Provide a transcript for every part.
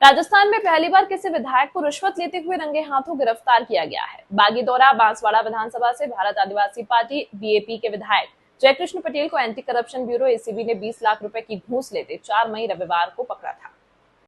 राजस्थान में पहली बार किसी विधायक को रिश्वत लेते हुए रंगे हाथों गिरफ्तार किया गया है। बागीदौरा बांसवाड़ा विधानसभा से भारत आदिवासी पार्टी बीएपी के विधायक जयकृष्ण पटेल को एंटी करप्शन ब्यूरो एसीबी ने 20 लाख रुपए की घूस लेते 4 मई रविवार को पकड़ा था।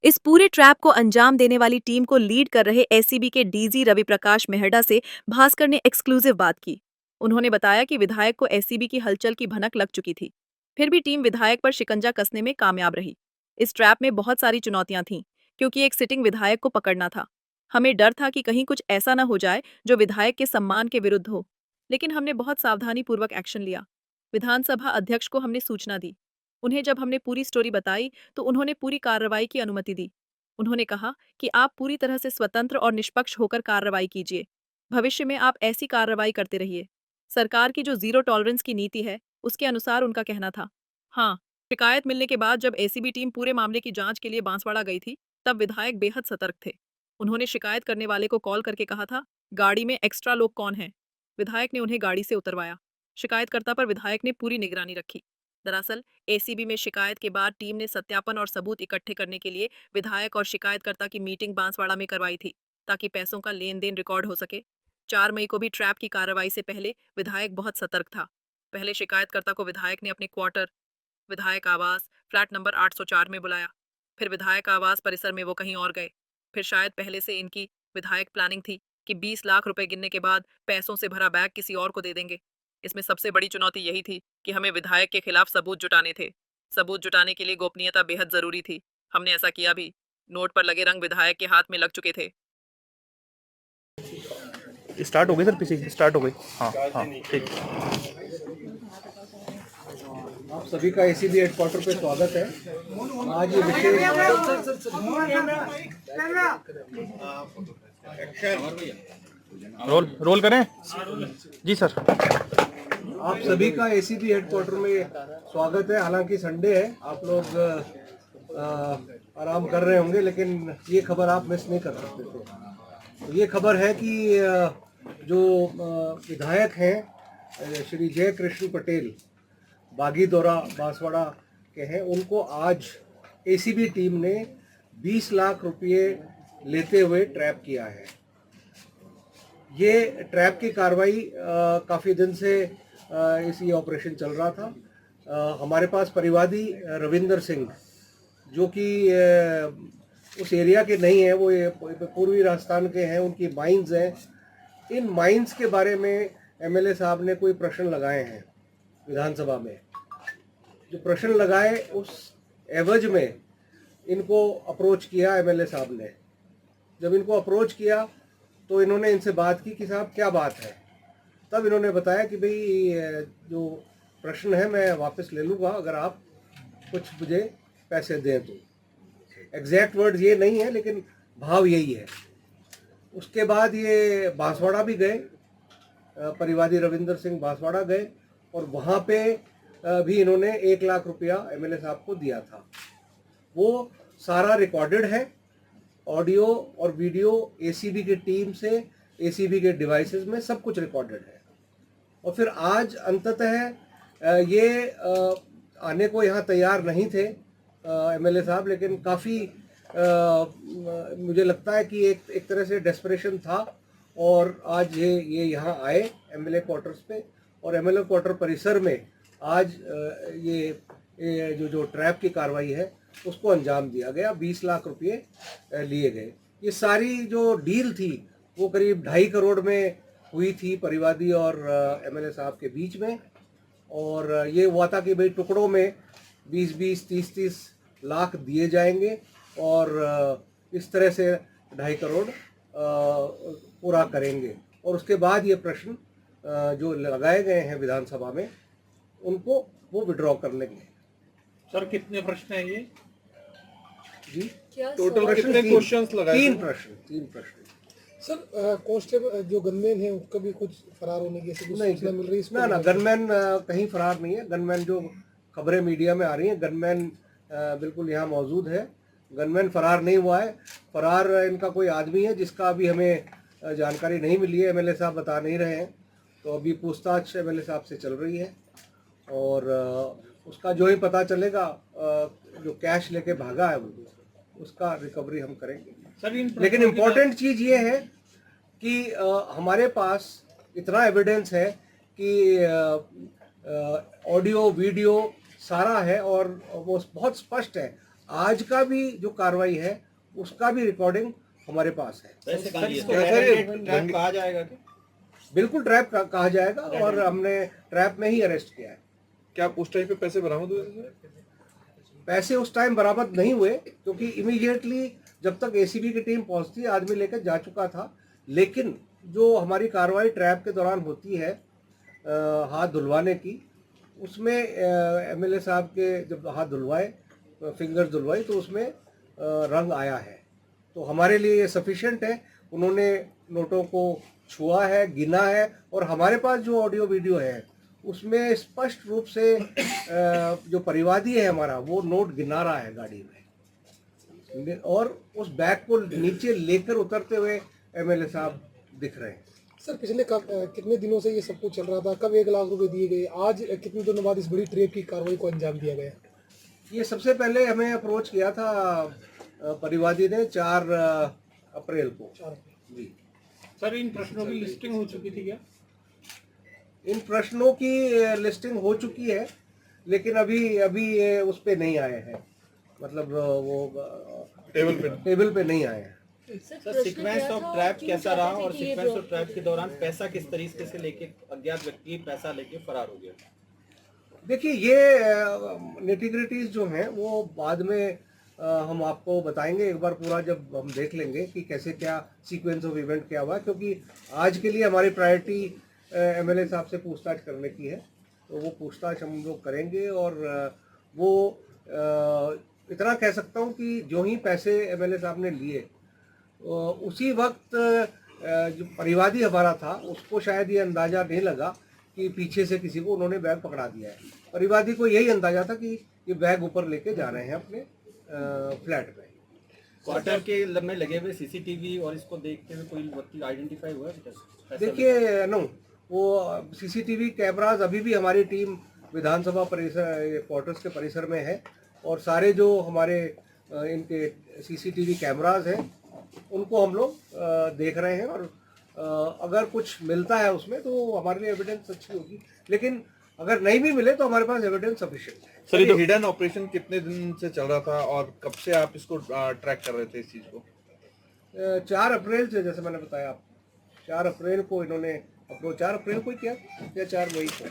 इस पूरे ट्रैप को अंजाम देने वाली टीम को लीड कर रहे एसीबी के डीजी रवि प्रकाश मेहरडा से भास्कर ने एक्सक्लूसिव बात की। उन्होंने बताया कि विधायक को एसीबी की हलचल की भनक लग चुकी थी, फिर भी टीम विधायक पर शिकंजा कसने में कामयाब रही। इस ट्रैप में बहुत सारी चुनौतियां थीं, क्योंकि एक सिटिंग विधायक को पकड़ना था। हमें डर था कि कहीं कुछ ऐसा न हो जाए जो विधायक के सम्मान के विरुद्ध हो, लेकिन हमने बहुत सावधानी पूर्वक एक्शन लिया। विधानसभा अध्यक्ष को हमने सूचना दी। उन्हें जब हमने पूरी स्टोरी बताई तो उन्होंने पूरी कार्रवाई की अनुमति दी। उन्होंने कहा कि आप पूरी तरह से स्वतंत्र और निष्पक्ष होकर कार्रवाई कीजिए। भविष्य में आप ऐसी कार्रवाई करते रहिए। सरकार की जो जीरो टॉलरेंस की नीति है, उसके अनुसार उनका कहना था। हाँ, शिकायत मिलने के बाद जब एसीबी टीम पूरे मामले की जांच के लिए बांसवाड़ा गई थी, तब विधायक बेहद सतर्क थे। उन्होंने शिकायत करने वाले को कॉल करके कहा था, गाड़ी में एक्स्ट्रा लोग कौन हैं? विधायक ने उन्हें गाड़ी से उतरवाया। शिकायतकर्ता पर विधायक ने पूरी निगरानी रखी। दरअसल एसीबी में शिकायत के बाद टीम ने सत्यापन और सबूत इकट्ठे करने के लिए विधायक और शिकायतकर्ता की मीटिंग बांसवाड़ा में करवाई थी, ताकि पैसों का लेन देन रिकॉर्ड हो सके। 4 मई को भी ट्रैप की कार्रवाई से पहले विधायक बहुत सतर्क था। पहले शिकायतकर्ता को विधायक ने अपने क्वार्टर, विधायक आवास, फ्लैट नंबर 804 में बुलाया। फिर विधायक आवास परिसर में वो कहीं और गए। फिर शायद पहले से इनकी विधायक प्लानिंग थी कि 20 लाख रुपए गिनने के बाद पैसों से भरा बैग किसी और को दे देंगे। इसमें सबसे बड़ी चुनौती यही थी कि हमें विधायक के खिलाफ सबूत जुटाने थे। सबूत जुटाने के लिए गोपनीयता बेहद जरूरी थी। हमने ऐसा किया भी। नोट पर लगे रंग विधायक के हाथ में लग चुके थे। स्टार्ट हो गई सर, पीछे स्टार्ट हो गई। हाँ हाँ ठीक। आप सभी का एसीबी हेडक्वार्टर पे स्वागत है। आज ये विशेष रोल करें जी सर। आप सभी का एसीबी हेडक्वार्टर में स्वागत है। हालांकि संडे है, आप लोग आराम कर रहे होंगे, लेकिन ये खबर आप मिस नहीं कर सकते थे। तो ये खबर है कि जो विधायक हैं श्री जयकृष्ण पटेल बागीदौरा बांसवाड़ा के हैं, उनको आज एसीबी टीम ने 20 लाख रुपये लेते हुए ट्रैप किया है। ये ट्रैप की कार्रवाई काफ़ी दिन से ये ऑपरेशन चल रहा था। हमारे पास परिवादी रविंदर सिंह, जो कि उस एरिया के नहीं है, वो पूर्वी राजस्थान के हैं, उनकी माइंस हैं। इन माइंस के बारे में एमएलए साहब ने कोई प्रश्न लगाए हैं विधानसभा में। जो प्रश्न लगाए उस एवज में इनको अप्रोच किया एमएलए साहब ने। जब इनको अप्रोच किया तो इन्होंने इनसे बात की कि साहब क्या बात है। तब इन्होंने बताया कि भाई जो प्रश्न है मैं वापस ले लूँगा अगर आप कुछ मुझे पैसे दें तो। एग्जैक्ट वर्ड ये नहीं है, लेकिन भाव यही है। उसके बाद ये बांसवाड़ा भी गए, परिवादी रविंदर सिंह बांसवाड़ा गए, और वहाँ पे भी इन्होंने 1 लाख रुपया एमएलए साहब को दिया था। वो सारा रिकॉर्डेड है, ऑडियो और वीडियो एसीबी की टीम से, एसीबी के डिवाइसेस में सब कुछ रिकॉर्डेड है। और फिर आज अंततः ये आने को यहाँ तैयार नहीं थे एमएलए साहब, लेकिन काफ़ी मुझे लगता है कि एक तरह से डेस्परेशन था, और आज ये यहाँ आए एमएलए क्वार्टर्स पे, और एमएलए क्वार्टर परिसर में आज ये जो ट्रैप की कार्रवाई है उसको अंजाम दिया गया। 20 लाख रुपये लिए गए। ये सारी जो डील थी वो करीब 2.5 करोड़ में हुई थी परिवादी और एमएलए साहब के बीच में, और ये हुआ था कि भाई टुकड़ों में 20-20, 30-30 लाख दिए जाएंगे, और इस तरह से 2.5 करोड़ पूरा करेंगे। और उसके बाद ये प्रश्न जो लगाए गए हैं विधानसभा में, उनको वो विड्रॉ करने के। सर कितने प्रश्न हैं ये जी? टोटल कितने क्वेश्चंस लगाए? 3 प्रश्न। सर कांस्टेबल जो गनमैन है उसका भी कुछ फरार होने की सूचना मिल रही है? ना, गनमैन कहीं फरार नहीं है। गनमैन जो खबरें मीडिया में आ रही हैं, गनमैन बिल्कुल यहाँ मौजूद है। गनमैन फरार नहीं हुआ है। फरार इनका कोई आदमी है जिसका अभी हमें जानकारी नहीं मिली है, एमएलए साहब बता नहीं रहे हैं। तो अभी पूछताछ एमएलए साहब से चल रही है, और उसका जो ही पता चलेगा, जो कैश लेके भागा है उसका रिकवरी हम करेंगे। लेकिन इम्पोर्टेंट चीज़ ये है कि हमारे पास इतना एविडेंस है कि ऑडियो वीडियो सारा है और वो बहुत स्पष्ट है। आज का भी जो कार्रवाई है उसका भी रिकॉर्डिंग हमारे पास है। ट्रैप कहा जाएगा क्या? बिल्कुल ट्रैप कहा जाएगा और हमने ट्रैप में ही अरेस्ट किया है। क्या उस टाइम पे पैसे बरामद हुए थे? पैसे उस टाइम बरामद नहीं हुए क्योंकि इमीडिएटली जब तक एसीबी की टीम पहुंचती आदमी लेकर जा चुका था। लेकिन जो हमारी कार्रवाई ट्रैप के दौरान होती है हाथ धुलवाने की, उसमें एमएलए साहब के जब हाथ धुलवाए, फिंगर्स धुलवाई, तो उसमें रंग आया है। तो हमारे लिए ये सफिशिएंट है। उन्होंने नोटों को छुआ है, गिना है और हमारे पास जो ऑडियो वीडियो है उसमें स्पष्ट रूप से जो परिवादी है हमारा वो नोट गिना रहा है गाड़ी में और उस बैग को नीचे लेकर उतरते हुए एमएलए साहब दिख रहे हैं। सर पिछले कितने दिनों से ये सब कुछ चल रहा था? कब 1 लाख रुपए दिए गए? आज कितने दिनों बाद इस बड़ी ट्रेप की कार्रवाई को अंजाम दिया गया? ये सबसे पहले हमें अप्रोच किया था परिवादी ने 4 अप्रैल को। जी सर, इन प्रश्नों की लिस्टिंग हो चुकी थी क्या? इन प्रश्नों की लिस्टिंग हो चुकी है लेकिन अभी ये उस पे नहीं आए हैं, मतलब वो टेबल पे नहीं आए हैं। सर, सीक्वेंस ऑफ ट्रैप कैसा रहा और सीक्वेंस ऑफ ट्रैप के दौरान पैसा किस तरीके से लेके अज्ञात व्यक्ति पैसा लेके फरार हो गया? देखिए, ये निटिग्रिटीज जो हैं वो बाद में हम आपको बताएंगे एक बार पूरा, जब हम देख लेंगे कि कैसे क्या सीक्वेंस ऑफ इवेंट क्या हुआ, क्योंकि आज के लिए हमारी प्रायोरिटी एमएलए साहब से पूछताछ करने की है। तो वो पूछताछ हम लोग करेंगे और वो इतना कह सकता हूँ कि जो ही पैसे एमएलए साहब ने लिए उसी वक्त जो परिवादी हमारा था उसको शायद ये अंदाज़ा नहीं लगा कि पीछे से किसी को उन्होंने बैग पकड़ा दिया है। परिवादी को यही अंदाज़ा था कि ये बैग ऊपर लेके जा रहे हैं अपने फ्लैट पे। क्वार्टर के में लगे हुए सीसीटीवी और इसको देखते हुए कोई व्यक्ति आइडेंटिफाई हुआ है? देखिए, नो, वो सीसीटीवी कैमराज अभी भी हमारी टीम विधानसभा परिसर क्वार्टर्स के परिसर में है और सारे जो हमारे इनके सीसीटीवी कैमराज हैं उनको हम लोग देख रहे हैं और अगर कुछ मिलता है उसमें तो हमारे लिए एविडेंस अच्छी होगी, लेकिन अगर नहीं भी मिले तो हमारे पास एविडेंस सफिशिएंट है। सर, ये हिडन ऑपरेशन कितने दिन से चल रहा था और कब से आप इसको ट्रैक कर रहे थे इस चीज को? 4 अप्रैल से, जैसे मैंने बताया आपको, 4 अप्रैल को इन्होंने अप्रोच, 4 अप्रैल को किया या 4 मई को?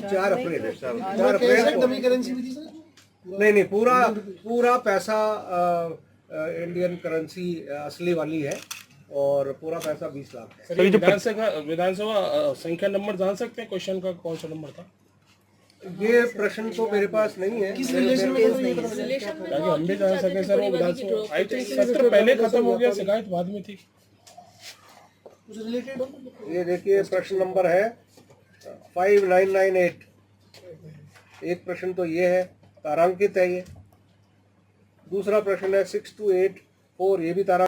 4 अप्रैल, 4 अप्रैल को। करेंसी भी थी सर? नहीं, पूरा पैसा इंडियन करेंसी असली वाली है और पूरा पैसा 20 लाख है। सर, विधानसभा संख्या नंबर जान सकते हैं क्वेश्चन का कौन सा नंबर था? ये प्रश्न तो मेरे पास नहीं है। किस रिलेशन में? ताकि हम भी जान सकें सर। वो विधानसभा आई थिंक सत्र पहले खत्म हो गया, शिकायत बाद में थी। कुछ रिलेटेड हो? ये देखिए, प्रश्न नंबर है 5998। एक प्रश्न तो ये है, तारांकित है ये। दूसरा प्रश्न है 6284, ये भी तारा